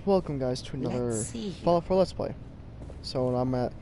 welcome guys to another Let's see here. Fallout 4 Let's Play. So I'm at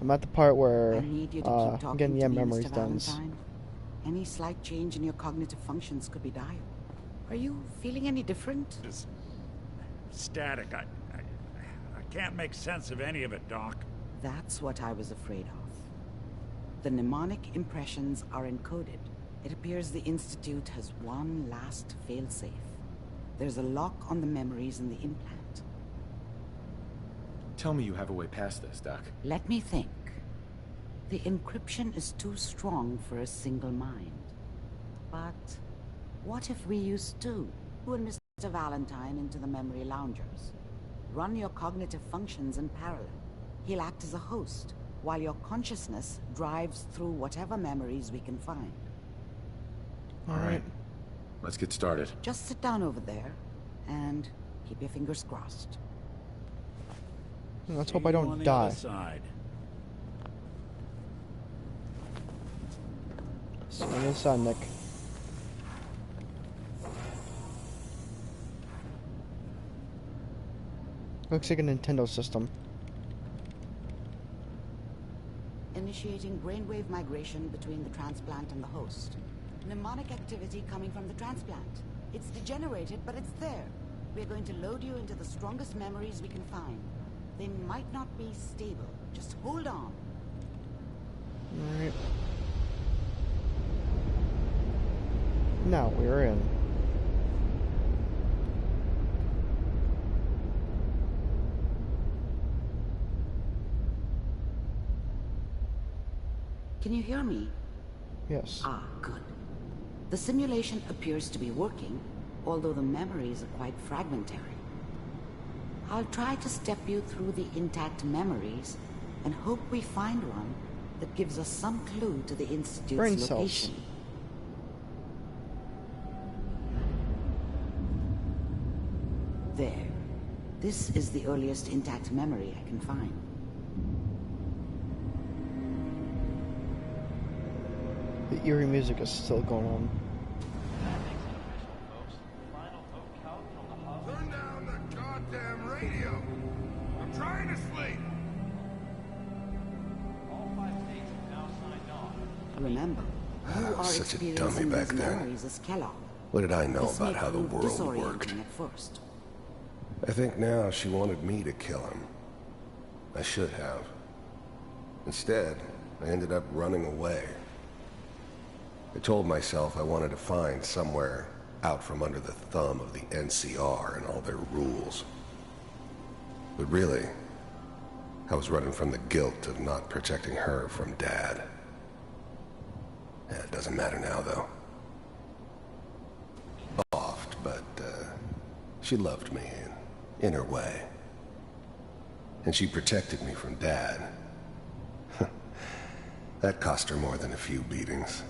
the part where I need you to keep I'm talking getting the to end me, memories Mr. done. Valentine. Any slight change in your cognitive functions could be dire. Are you feeling any different? It's static. I can't make sense of any of it, Doc. That's what I was afraid of. The mnemonic impressions are encoded. It appears the Institute has one last failsafe. There's a lock on the memories in the implant. Tell me you have a way past this, Doc. Let me think. The encryption is too strong for a single mind. But what if we use two? You and Mr. Valentine into the memory loungers. Run your cognitive functions in parallel. He'll act as a host, while your consciousness drives through whatever memories we can find. All right. Let's get started. Just sit down over there, and keep your fingers crossed. Let's hope I don't die. So on the side, Nick. Looks like a Nintendo system. Initiating brainwave migration between the transplant and the host. Mnemonic activity coming from the transplant. It's degenerated, but it's there. We're going to load you into the strongest memories we can find. They might not be stable. Just hold on. Alright. Now we're in. Can you hear me? Yes. Ah, good. The simulation appears to be working, although the memories are quite fragmentary. I'll try to step you through the intact memories and hope we find one that gives us some clue to the Institute's Brain cells. location. There. This is the earliest intact memory I can find. The eerie music is still going on. Turn down the goddamn radio. I'm trying to sleep. All 5 states have now signed on. Remember, you are Such a dummy experiencing back these then. memories as Kellogg. What did I know This may about how the prove world disorienting worked? at first. I think now she wanted me to kill him. I should have. Instead, I ended up running away. I told myself I wanted to find somewhere out from under the thumb of the NCR and all their rules. But really, I was running from the guilt of not protecting her from Dad. Yeah, it doesn't matter now, though. Soft, but she loved me in her way. And she protected me from Dad. That cost her more than a few beatings.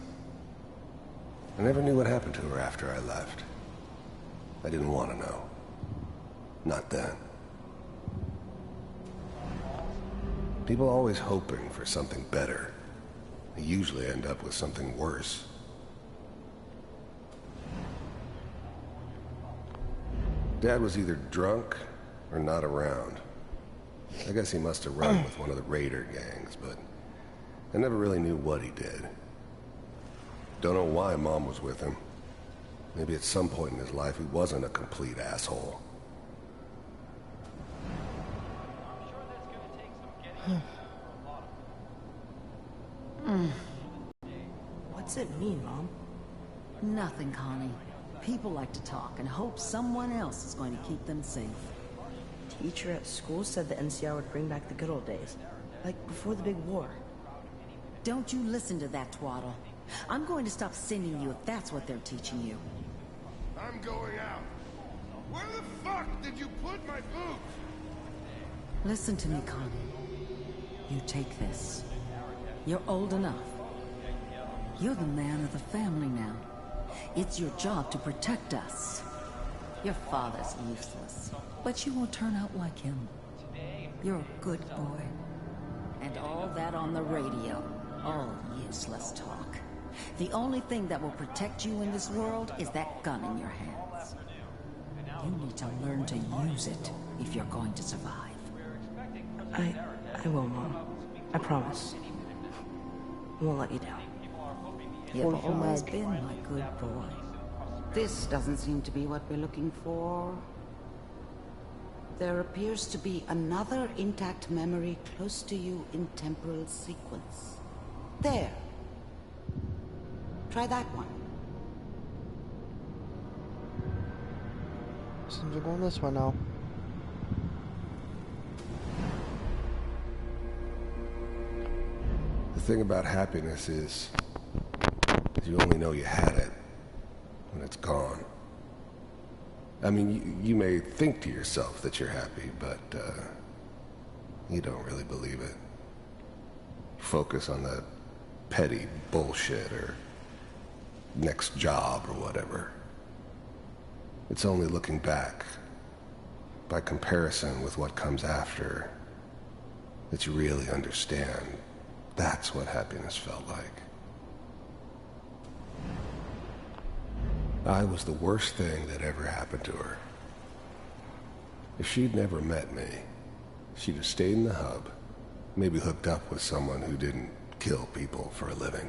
I never knew what happened to her after I left. I didn't want to know. Not then. People always hoping for something better. They usually end up with something worse. Dad was either drunk or not around. I guess he must have run with one of the raider gangs, but I never really knew what he did. Don't know why Mom was with him. Maybe at some point in his life he wasn't a complete asshole. I'm sure that's going to take some getting for a lot of What's it mean, Mom? Nothing, Connie. People like to talk and hope someone else is going to keep them safe. Teacher at school said the NCR would bring back the good old days. Like before the big war. Don't you listen to that twaddle. I'm going to stop sending you if that's what they're teaching you. I'm going out. Where the fuck did you put my boots? Listen to me, Connie. You take this. You're old enough. You're the man of the family now. It's your job to protect us. Your father's useless, but you won't turn out like him. You're a good boy. And all that on the radio, all useless talk. The only thing that will protect you in this world is that gun in your hands. You need to learn to use it. if you're going to survive. I will, Mom. I promise. I won't let you down. You've Full always mag. been my good boy. This doesn't seem to be what we're looking for. There appears to be another intact memory close to you in temporal sequence. There. Try that one. Seems we're going this way now. The thing about happiness is you only know you had it when it's gone. I mean, you may think to yourself that you're happy, but you don't really believe it. Focus on the petty bullshit or next job or whatever. It's only looking back, by comparison with what comes after, that you really understand. That's what happiness felt like. I was the worst thing that ever happened to her. If she'd never met me, she'd have stayed in the hub, maybe hooked up with someone who didn't kill people for a living.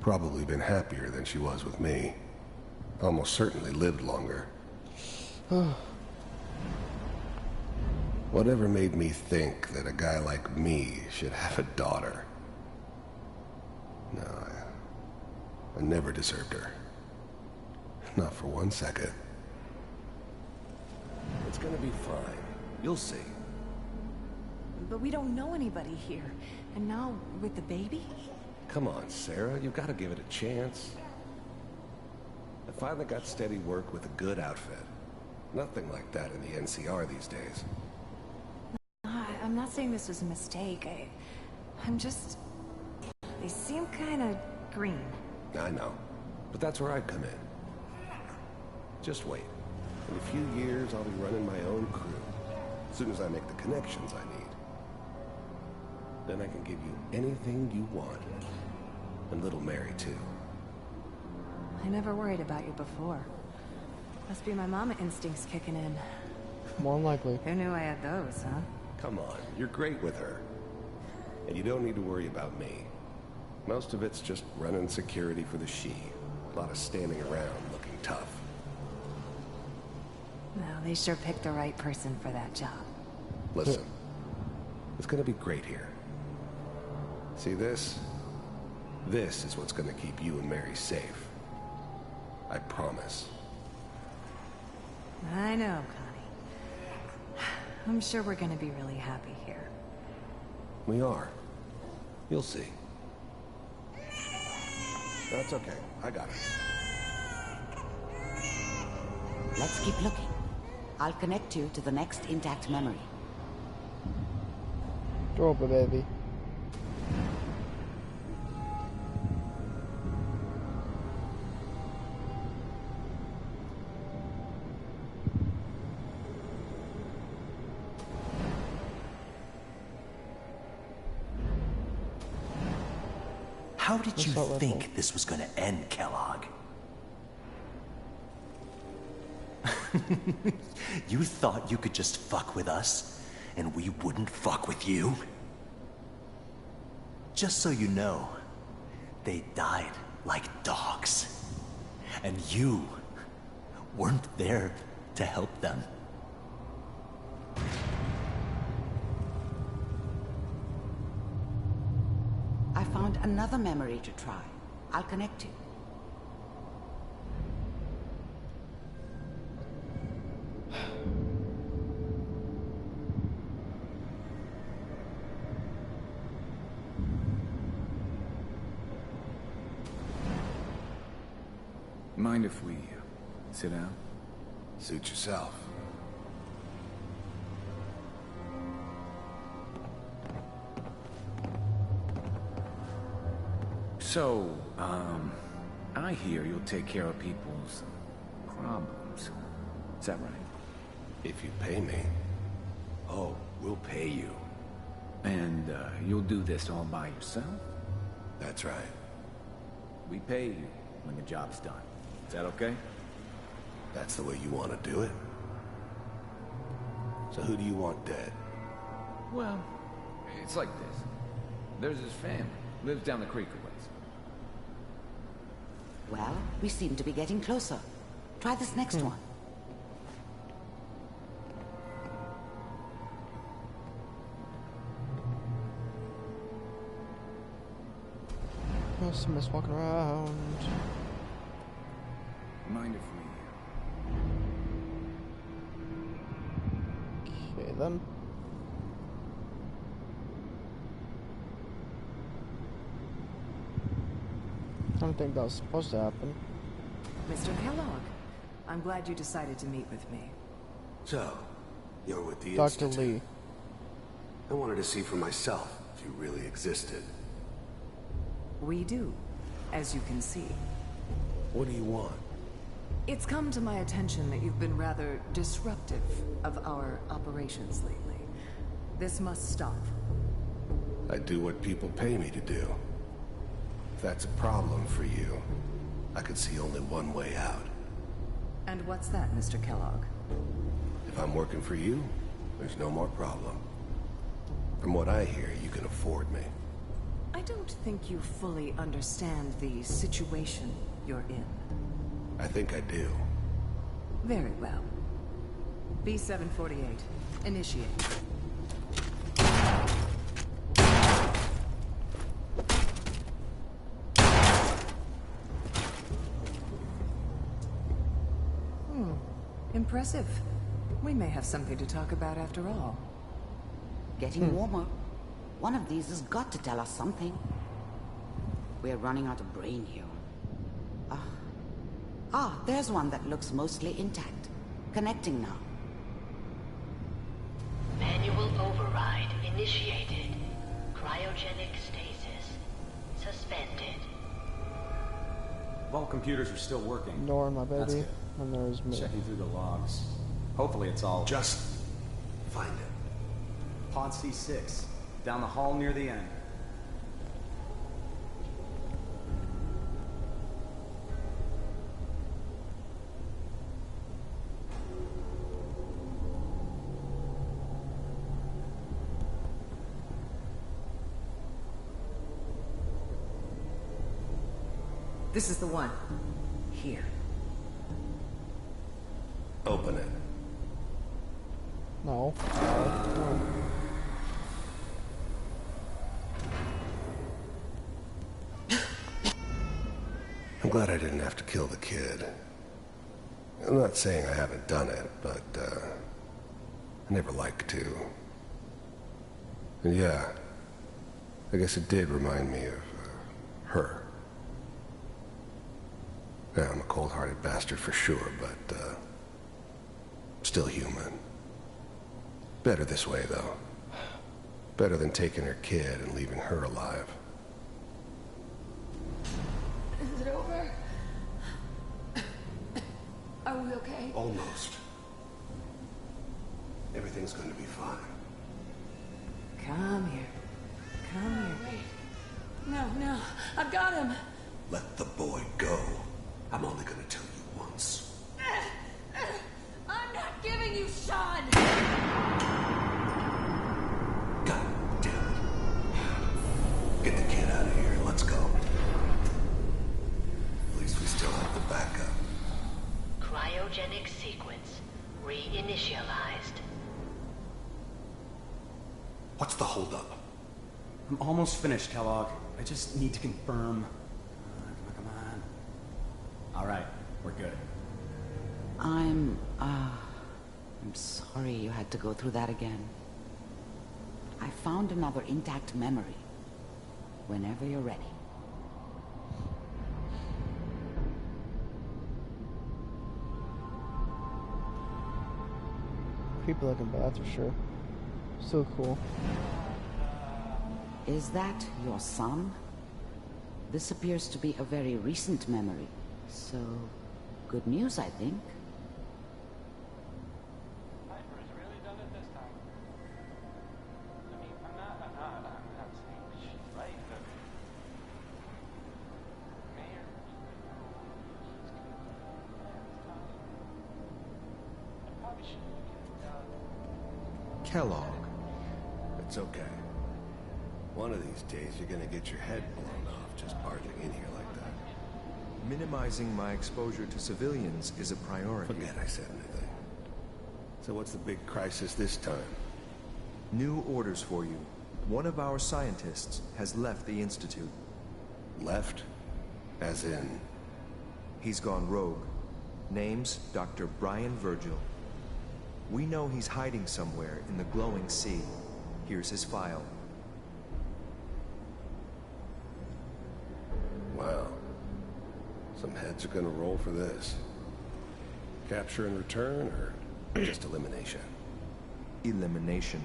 Probably been happier than she was with me. Almost certainly lived longer. Whatever made me think that a guy like me should have a daughter? No, I never deserved her. Not for 1 second. It's gonna be fine. You'll see. But we don't know anybody here. And now, with the baby? Come on, Sarah. You've got to give it a chance. I finally got steady work with a good outfit. Nothing like that in the NCR these days. I'm not saying this was a mistake. I'm just... They seem kind of green. I know. But that's where I come in. Just wait. In a few years, I'll be running my own crew. As soon as I make the connections I need. Then I can give you anything you want. And little Mary, too. I never worried about you before. Must be my mama instincts kicking in. More than likely. Who knew I had those, huh? Come on, you're great with her. And you don't need to worry about me. Most of it's just running security for the she. A lot of standing around looking tough. Well, they sure picked the right person for that job. Listen, it's gonna be great here. See this? This is what's gonna keep you and Mary safe. I promise. I know, Connie. I'm sure we're gonna be really happy here. We are. You'll see. That's okay. I got it. Let's keep looking. I'll connect you to the next intact memory. Drop it, baby. How did you What's that think level? this was gonna end, Kellogg? You thought you could just fuck with us, and we wouldn't fuck with you? Just so you know, they died like dogs. And you weren't there to help them. I found another memory to try. I'll connect you. Mind if we sit down? Suit yourself. So, I hear you'll take care of people's problems. Is that right? If you pay me. Oh, we'll pay you. And you'll do this all by yourself? That's right. We pay you when the job's done. Is that okay? That's the way you want to do it. So who do you want dead? Well, it's like this. There's his family. Lives down the creek a ways. Well, we seem to be getting closer. Try this next one. Oh, somebody's walking around. Mind if we... Okay, then. I don't think that was supposed to happen. Mr. Kellogg, I'm glad you decided to meet with me. So, you're with the Dr. Institute. Lee. I wanted to see for myself if you really existed. We do, as you can see. What do you want? It's come to my attention that you've been rather disruptive of our operations lately. This must stop. I do what people pay me to do. If that's a problem for you, I could see only one way out. And what's that, Mr. Kellogg? If I'm working for you, there's no more problem. From what I hear, you can afford me. I don't think you fully understand the situation you're in. I think I do. Very well. B-748, initiate. Impressive. We may have something to talk about after all. Getting warmer. One of these has got to tell us something. We're running out of brain here. There's one that looks mostly intact. Connecting now. Manual override initiated. Cryogenic stasis suspended. All computers are still working. Ignore my That's baby. good. And there's me. Checking through the logs. Hopefully it's all... Just find it. Pod C6. Down the hall near the end. This is the one. Here. Open it. No. No. I'm glad I didn't have to kill the kid. I'm not saying I haven't done it, but, I never like to. And yeah, I guess it did remind me of, her. Yeah, I'm a cold-hearted bastard for sure, but, still human. Better this way, though. Better than taking her kid and leaving her alive. Is it over? Are we okay? Almost. Everything's going to be fine. Come here. Come here. Wait. No. I've got him. Let the boy go. I'm only going to tell you once. I'm not giving you Sean. God damn it. Get the kid out of here. Let's go. At least we still have the backup. Cryogenic sequence reinitialized. What's the holdup? I'm almost finished, Kellogg. I just need to confirm. Come on. All right, we're good. I'm sorry you had to go through that again. I found another intact memory. Whenever you're ready. Creepy looking bath for sure. So cool. Is that your son? This appears to be a very recent memory. So, good news, I think. Piper's really done it this time. I mean, I'm not saying she's right, but... Mayor... She's good. Yeah, it's tough. I probably shouldn't have given out. Kellogg. It's okay. One of these days you're gonna get your head blown off just barging in here like that. Minimizing my exposure to civilians is a priority. Forget I said anything. So what's the big crisis this time? New orders for you. One of our scientists has left the Institute. Left? As in? He's gone rogue. Name's Dr. Brian Virgil. We know he's hiding somewhere in the glowing sea. Here's his file. Wow. Some heads are gonna roll for this. Capture and return, or just elimination? Elimination.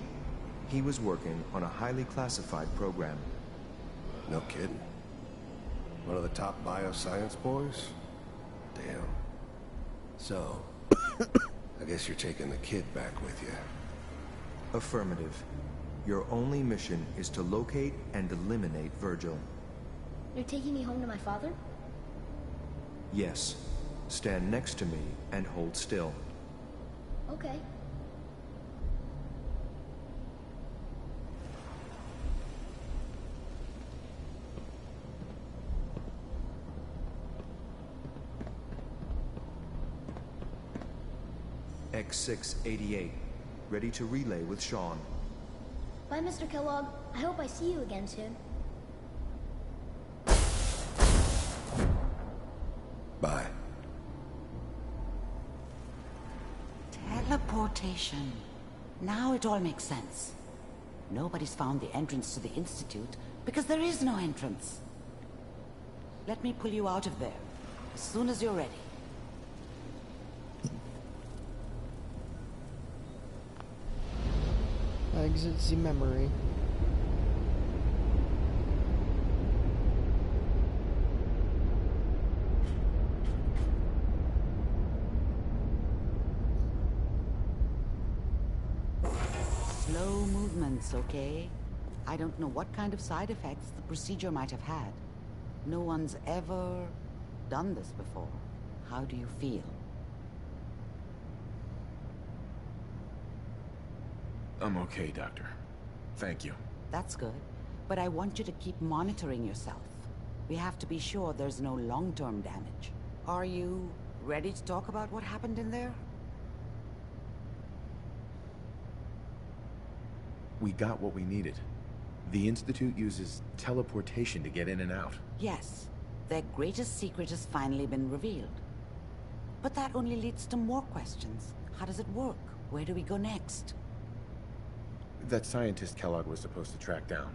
He was working on a highly classified program. No kidding. One of the top bioscience boys? Damn. So, I guess you're taking the kid back with you. Affirmative. Your only mission is to locate and eliminate Virgil. You're taking me home to my father? Yes. Stand next to me and hold still. Okay. X688. Ready to relay with Sean. Bye, Mr. Kellogg. I hope I see you again soon. Bye. Teleportation. Now it all makes sense. Nobody's found the entrance to the Institute because there is no entrance. Let me pull you out of there as soon as you're ready. Exit the memory. Slow movements, okay? I don't know what kind of side effects the procedure might have had. No one's ever done this before. How do you feel? I'm okay, Doctor. Thank you. That's good. But I want you to keep monitoring yourself. We have to be sure there's no long-term damage. Are you ready to talk about what happened in there? We got what we needed. The Institute uses teleportation to get in and out. Yes. Their greatest secret has finally been revealed. But that only leads to more questions. How does it work? Where do we go next? That scientist Kellogg was supposed to track down.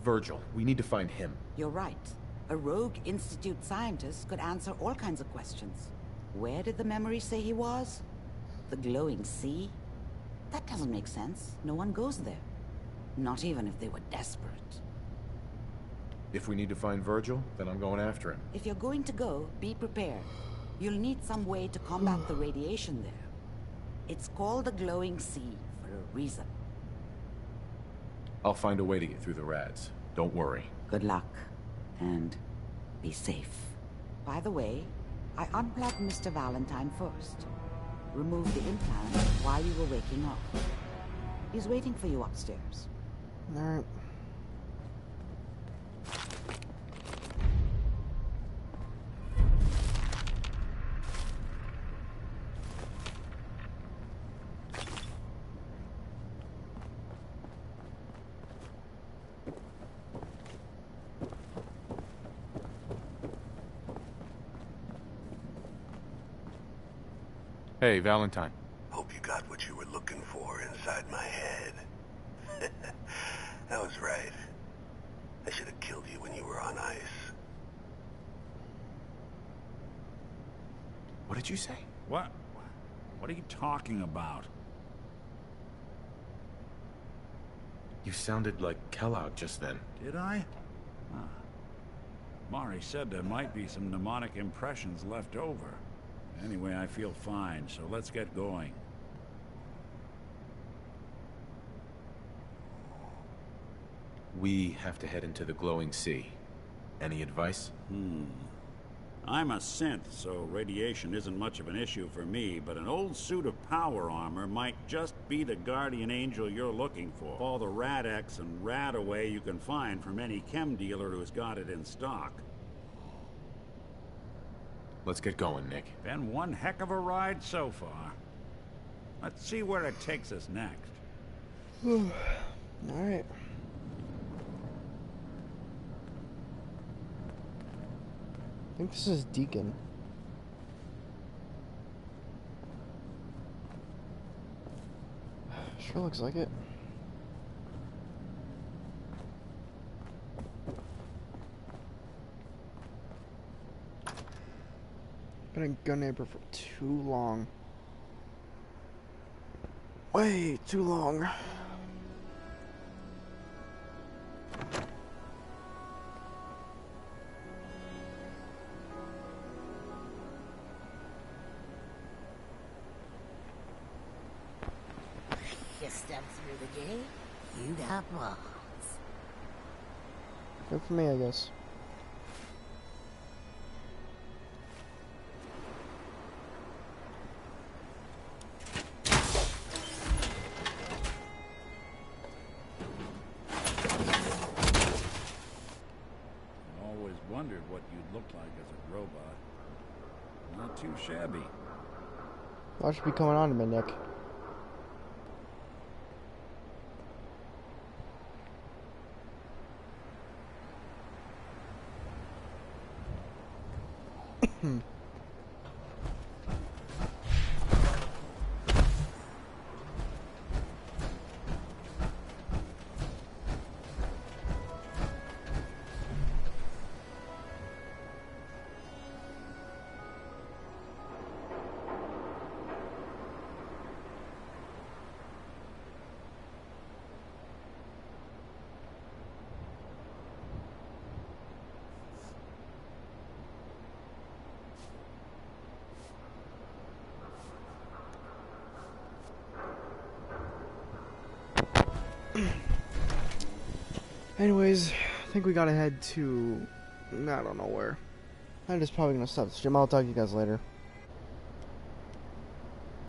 Virgil, we need to find him. You're right. A rogue Institute scientist could answer all kinds of questions. Where did the memory say he was? The glowing sea? That doesn't make sense. No one goes there. Not even if they were desperate. If we need to find Virgil, then I'm going after him. If you're going to go, be prepared. You'll need some way to combat the radiation there. It's called the glowing sea for a reason. I'll find a way to get through the rads. Don't worry. Good luck. And be safe. By the way, I unplugged Mr. Valentine first. Removed the implant while you were waking up. He's waiting for you upstairs. Alright. Hey, Valentine. Hope you got what you were looking for inside my head. I was right. I should have killed you when you were on ice. What did you say? What? What are you talking about? You sounded like Kellogg just then. Did I? Huh. Mari said there might be some mnemonic impressions left over. Anyway, I feel fine, so let's get going. We have to head into the glowing sea. Any advice? I'm a synth, so radiation isn't much of an issue for me, but an old suit of power armor might just be the guardian angel you're looking for. All the Rad-X and Rad-Away you can find from any chem dealer who's got it in stock. Let's get going, Nick. Been one heck of a ride so far. Let's see where it takes us next. Alright. I think this is Deacon. Sure looks like it. Been a gun neighbor for too long. Way too long. You step through the gate, you got balls. Good for me, I guess. Always wondered what you'd look like as a robot. Not too shabby. What should be coming on to me, Nick? Anyways, I think we gotta head to... I don't know where. I'm just probably gonna stop the stream. I'll talk to you guys later.